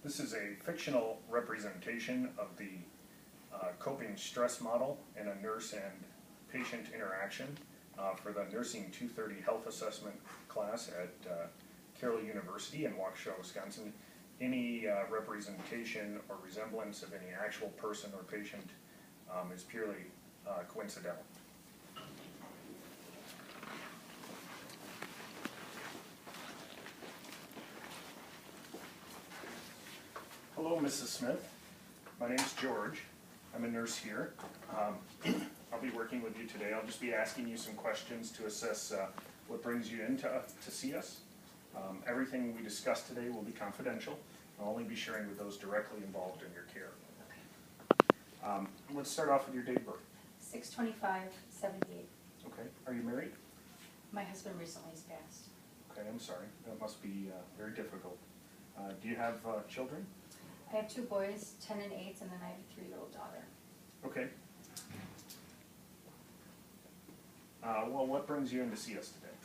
This is a fictional representation of the coping stress model in a nurse and patient interaction for the Nursing 230 Health Assessment class at Carroll University in Waukesha, Wisconsin. Any representation or resemblance of any actual person or patient is purely coincidental. Hello, Mrs. Smith. My name's George. I'm a nurse here. I'll be working with you today. I'll just be asking you some questions to assess what brings you in to see us. Everything we discuss today will be confidential. I'll only be sharing with those directly involved in your care. Let's start off with your date of birth. 6/25/78. Okay. Are you married? My husband recently has passed. Okay, I'm sorry. That must be very difficult. Do you have children? I have 2 boys, 10 and 8, and then I have a 3-year-old daughter. Okay. Well, what brings you in to see us today?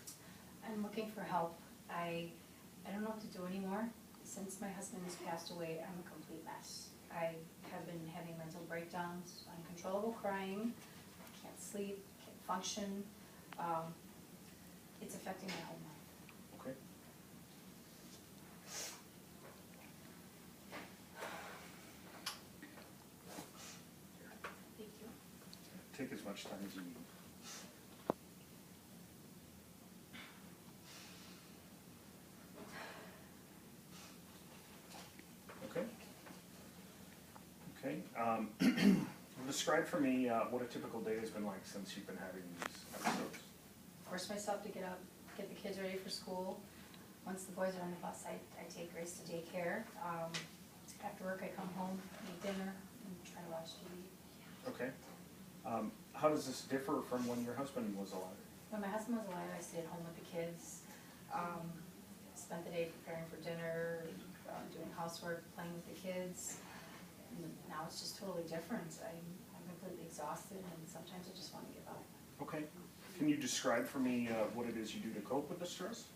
I'm looking for help. I don't know what to do anymore. Since my husband has passed away, I'm a complete mess. I have been having mental breakdowns, uncontrollable crying, can't sleep, can't function. It's affecting my whole life. Okay. Thank you. Take as much time as you need. Okay. Okay. Describe for me what a typical day has been like since you've been having these episodes. Force myself to get up, get the kids ready for school. Once the boys are on the bus, I take Grace to daycare. After work, I come home, eat dinner, and try to watch TV. Okay. How does this differ from when your husband was alive? When my husband was alive, I stayed home with the kids, spent the day preparing for dinner, doing housework, playing with the kids. And now it's just totally different. I'm completely exhausted, and sometimes I just want to give up. Okay. Can you describe for me what it is you do to cope with the stress?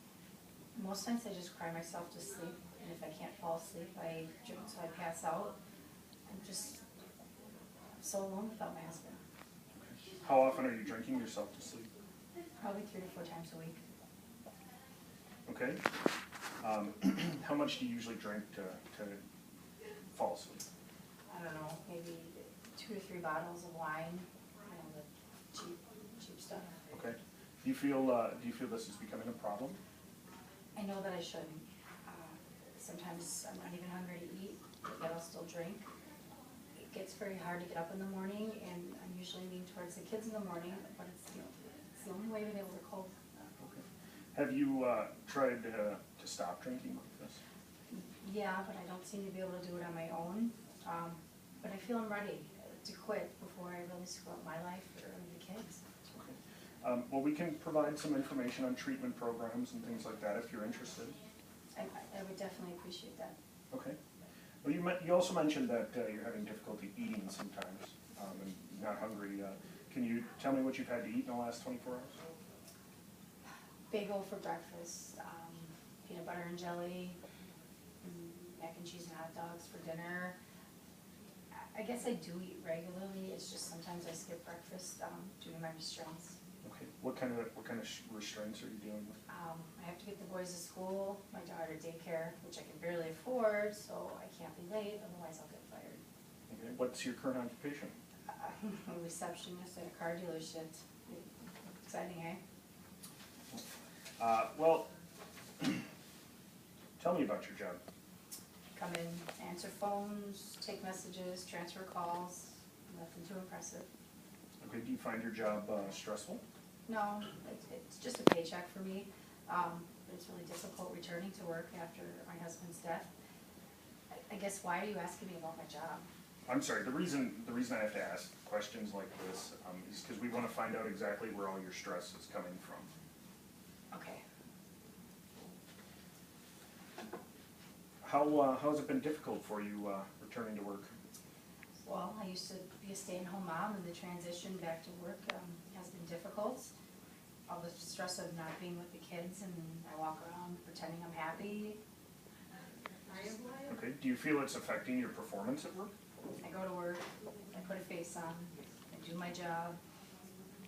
Most times I just cry myself to sleep, and if I can't fall asleep, I drink until I pass out. I'm just so alone without my husband. Okay. How often are you drinking yourself to sleep? Probably 3 to 4 times a week. Okay. How much do you usually drink to fall asleep? I don't know, maybe 2 to 3 bottles of wine, the cheap stuff. Okay. Do you feel this is becoming a problem? I know that I shouldn't. Sometimes I'm not even hungry to eat, yet I'll still drink. It gets very hard to get up in the morning, and I'm usually leaning towards the kids in the morning, but it's the only way to be able to cope. Okay. Have you tried to stop drinking like this? Yeah, but I don't seem to be able to do it on my own. But I feel I'm ready to quit before I really screw up my life or the kids. Okay. Well, we can provide some information on treatment programs and things like that if you're interested. I would definitely appreciate that. Okay. Well, you also mentioned that you're having difficulty eating sometimes and not hungry. Can you tell me what you've had to eat in the last 24 hours? Bagel for breakfast, peanut butter and jelly, mac and cheese and hot dogs for dinner. I guess I do eat regularly. It's just sometimes I skip breakfast due to my restraints. Okay. What kind of restraints are you dealing with? I have to get the boys to school, my daughter to daycare, which I can barely afford, so I can't be late, otherwise I'll get fired. Okay. What's your current occupation? I'm a receptionist at a car dealership. Exciting, eh? Well, tell me about your job. Come in, answer phones, take messages, transfer calls, nothing too impressive. Okay, do you find your job stressful? No, it's just a paycheck for me. It's really difficult returning to work after my husband's death. I guess, why are you asking me about my job? I'm sorry, the reason I have to ask questions like this is because we want to find out exactly where all your stress is coming from. Okay. How has it been difficult for you returning to work? Well, I used to be a stay-at-home mom, and the transition back to work has been difficult. All the stress of not being with the kids, and I walk around pretending I'm happy. Okay. Do you feel it's affecting your performance at work? I go to work, I put a face on, I do my job.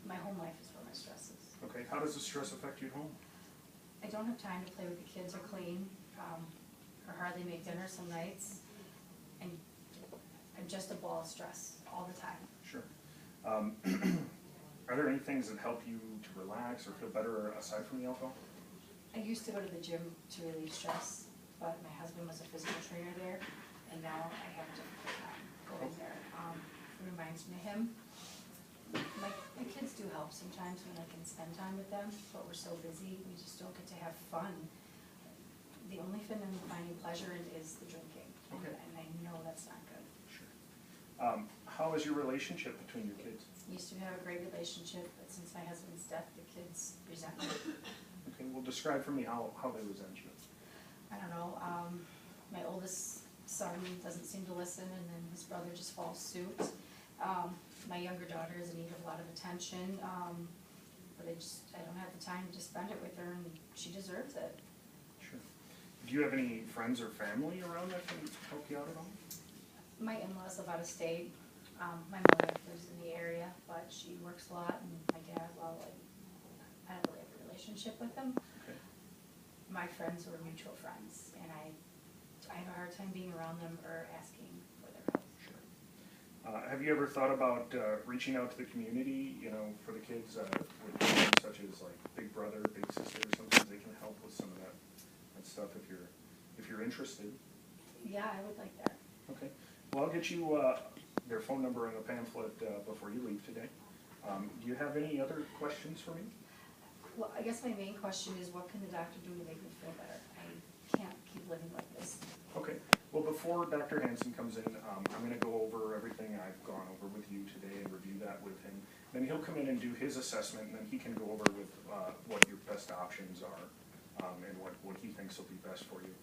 My home life is where my stress is. Okay, how does the stress affect you at home? I don't have time to play with the kids or clean, or hardly make dinner some nights. And I'm just a ball of stress all the time. Sure. Are there any things that help you to relax or feel better aside from the alcohol? I used to go to the gym to relieve stress, but my husband was a physical trainer there, and now I have to go in there. It reminds me of him. My kids do help sometimes when I can spend time with them, but we're so busy, we just don't get to have fun. The only thing I'm finding pleasure in is the drinking, Okay. and I know that's not good. Sure. How is your relationship between your kids? Used to have a great relationship, but since my husband's death, the kids resent me. Okay, well describe for me how they resent you. I don't know, my oldest son doesn't seem to listen, and then his brother just follows suit. My younger daughter is in need of a lot of attention, but I don't have the time to spend it with her, and she deserves it. Sure. Do you have any friends or family around that can help you out at all? My in-laws live out of state. My mother lives in the area, but she works a lot, and my dad, well, I don't really have a relationship with them. Okay. My friends were mutual friends, and I have a hard time being around them or asking for their help. Sure. Have you ever thought about reaching out to the community, for the kids with things such as like Big Brother, Big Sister, sometimes they can help with some of that stuff if you're interested. Yeah, I would like that. Okay. Well, I'll get you their phone number and the pamphlet before you leave today. Do you have any other questions for me? Well, I guess my main question is, what can the doctor do to make me feel better? I can't keep living like this. Okay. Well, before Dr. Hansen comes in, I'm going to go over everything I've gone over with you today and review that with him. Then he'll come in and do his assessment, and then he can go over with what your best options are and what he thinks will be best for you.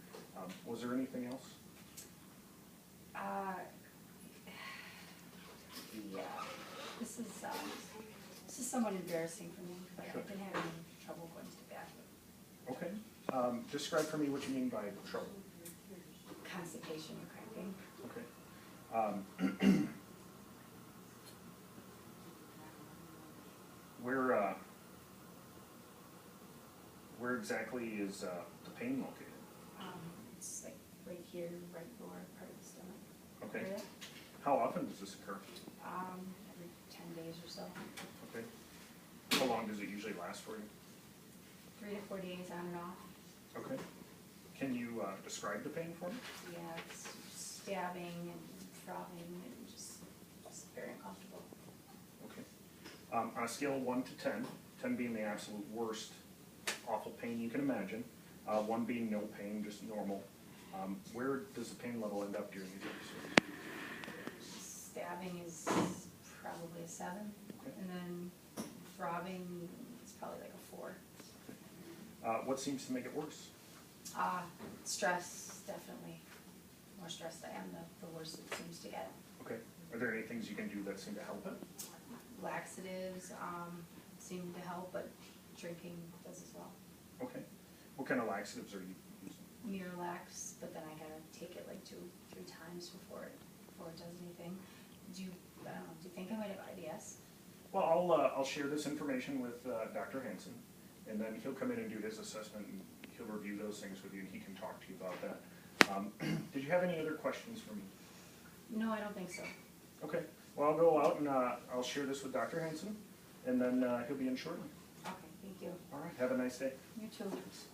Was there anything else? Yeah, this is somewhat embarrassing for me, but Sure. I've been having trouble going to the bathroom. Okay. Describe for me what you mean by trouble. Constipation and cramping. Okay. Where exactly is the pain located? It's like right here, right lower part of the stomach. Okay. Area. How often does this occur? Every 10 days or so. Okay. How long does it usually last for you? 3 to 4 days on and off. Okay. Can you describe the pain for me? Yeah, it's stabbing and throbbing and just very uncomfortable. Okay. On a scale of 1 to 10, 10 being the absolute worst, awful pain you can imagine, 1 being no pain, just normal, where does the pain level end up during these episodes? Stabbing is probably a 7, Okay. and then throbbing is probably like a 4. What seems to make it worse? Stress, definitely. The more stressed I am, the worse it seems to get. Okay. Are there any things you can do that seem to help it? Laxatives seem to help, but drinking does as well. Okay. What kind of laxatives are you using? Miralax, but then I gotta take it like 2-3 times before it does anything. Do you think I might have IBS? Well, I'll share this information with Dr. Hansen, and then he'll come in and do his assessment, and he'll review those things with you, and he can talk to you about that. Did you have any other questions for me? No, I don't think so. Okay. Well, I'll go out and I'll share this with Dr. Hansen, and then he'll be in shortly. Okay, thank you. All right. Have a nice day. You too. Thanks.